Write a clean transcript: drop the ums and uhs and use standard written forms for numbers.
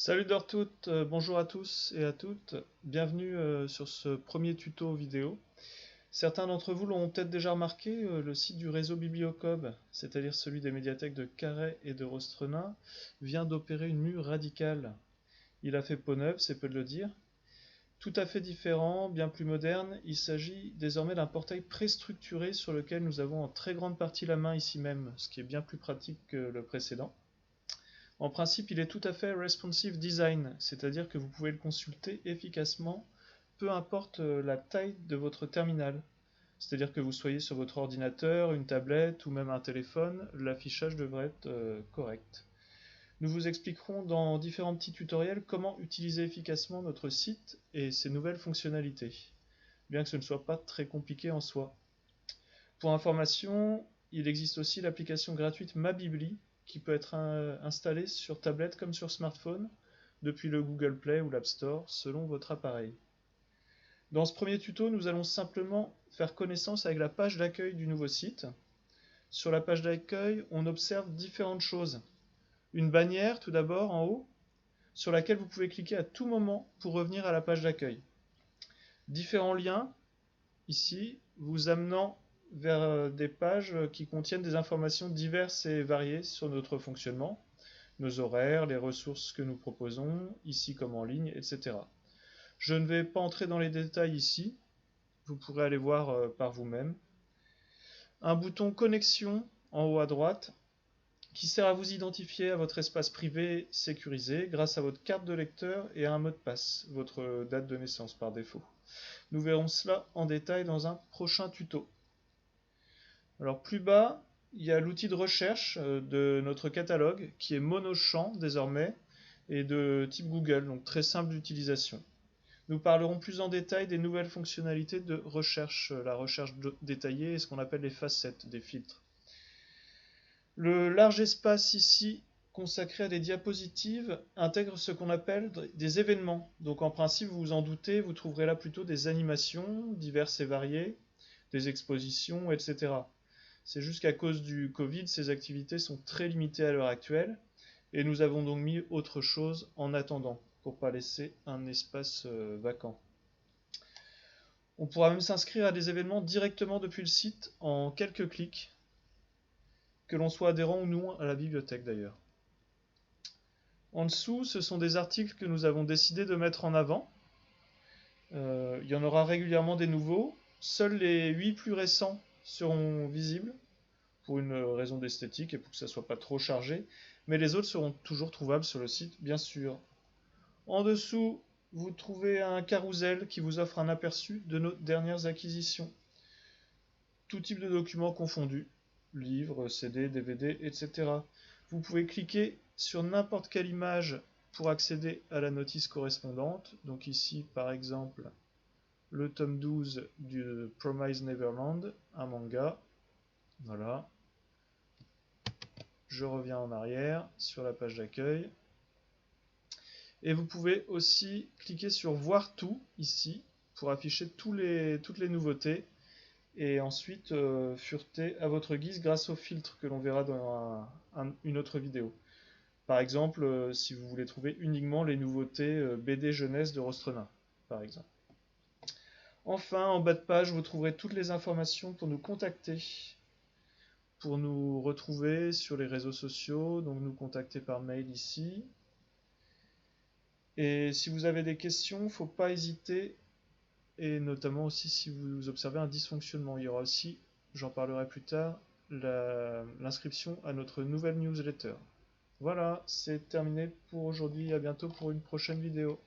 Salut toutes, bonjour à tous et à toutes, bienvenue sur ce premier tuto vidéo. Certains d'entre vous l'ont peut-être déjà remarqué, le site du réseau Bibliocob, c'est-à-dire celui des médiathèques de Carhaix et de Rostrenain, vient d'opérer une mue radicale. Il a fait peau neuve, c'est peu de le dire. Tout à fait différent, bien plus moderne, il s'agit désormais d'un portail préstructuré sur lequel nous avons en très grande partie la main ici même, ce qui est bien plus pratique que le précédent. En principe, il est tout à fait responsive design, c'est-à-dire que vous pouvez le consulter efficacement, peu importe la taille de votre terminal. C'est-à-dire que vous soyez sur votre ordinateur, une tablette ou même un téléphone, l'affichage devrait être correct. Nous vous expliquerons dans différents petits tutoriels comment utiliser efficacement notre site et ses nouvelles fonctionnalités, bien que ce ne soit pas très compliqué en soi. Pour information, il existe aussi l'application gratuite MaBibli qui peut être installée sur tablette comme sur smartphone depuis le Google Play ou l'App Store selon votre appareil. Dans ce premier tuto, nous allons simplement faire connaissance avec la page d'accueil du nouveau site. Sur la page d'accueil, on observe différentes choses. Une bannière tout d'abord en haut, sur laquelle vous pouvez cliquer à tout moment pour revenir à la page d'accueil. Différents liens, ici, vous amenant vers des pages qui contiennent des informations diverses et variées sur notre fonctionnement, nos horaires, les ressources que nous proposons, ici comme en ligne, etc. Je ne vais pas entrer dans les détails ici, vous pourrez aller voir par vous-même. Un bouton connexion en haut à droite qui sert à vous identifier à votre espace privé sécurisé grâce à votre carte de lecteur et à un mot de passe, votre date de naissance par défaut. Nous verrons cela en détail dans un prochain tuto. Alors plus bas, il y a l'outil de recherche de notre catalogue qui est monochamp désormais et de type Google, donc très simple d'utilisation. Nous parlerons plus en détail des nouvelles fonctionnalités de recherche, la recherche détaillée et ce qu'on appelle les facettes des filtres. Le large espace ici consacré à des diapositives intègre ce qu'on appelle des événements. Donc en principe, vous vous en doutez, vous trouverez là plutôt des animations diverses et variées, des expositions, etc. C'est juste qu'à cause du Covid, ces activités sont très limitées à l'heure actuelle et nous avons donc mis autre chose en attendant pour ne pas laisser un espace vacant. On pourra même s'inscrire à des événements directement depuis le site en quelques clics, que l'on soit adhérent ou non à la bibliothèque d'ailleurs. En dessous, ce sont des articles que nous avons décidé de mettre en avant. Il y en aura régulièrement des nouveaux. Seuls les 8 plus récents seront visibles pour une raison d'esthétique et pour que ça ne soit pas trop chargé. Mais les autres seront toujours trouvables sur le site, bien sûr. En dessous, vous trouvez un carrousel qui vous offre un aperçu de nos dernières acquisitions. Tout type de documents confondus, livres, CD, DVD, etc. Vous pouvez cliquer sur n'importe quelle image pour accéder à la notice correspondante. Donc ici, par exemple, le tome 12 du Promise Neverland, un manga. Voilà. Je reviens en arrière sur la page d'accueil. Et vous pouvez aussi cliquer sur Voir tout ici pour afficher toutes les nouveautés et ensuite fureter à votre guise grâce aux filtres que l'on verra dans une autre vidéo. Par exemple, si vous voulez trouver uniquement les nouveautés BD jeunesse de Rostrenain, par exemple. Enfin, en bas de page, vous trouverez toutes les informations pour nous contacter, pour nous retrouver sur les réseaux sociaux, donc nous contacter par mail ici. Et si vous avez des questions, il ne faut pas hésiter, et notamment aussi si vous observez un dysfonctionnement. Il y aura aussi, j'en parlerai plus tard, l'inscription à notre nouvelle newsletter. Voilà, c'est terminé pour aujourd'hui. À bientôt pour une prochaine vidéo.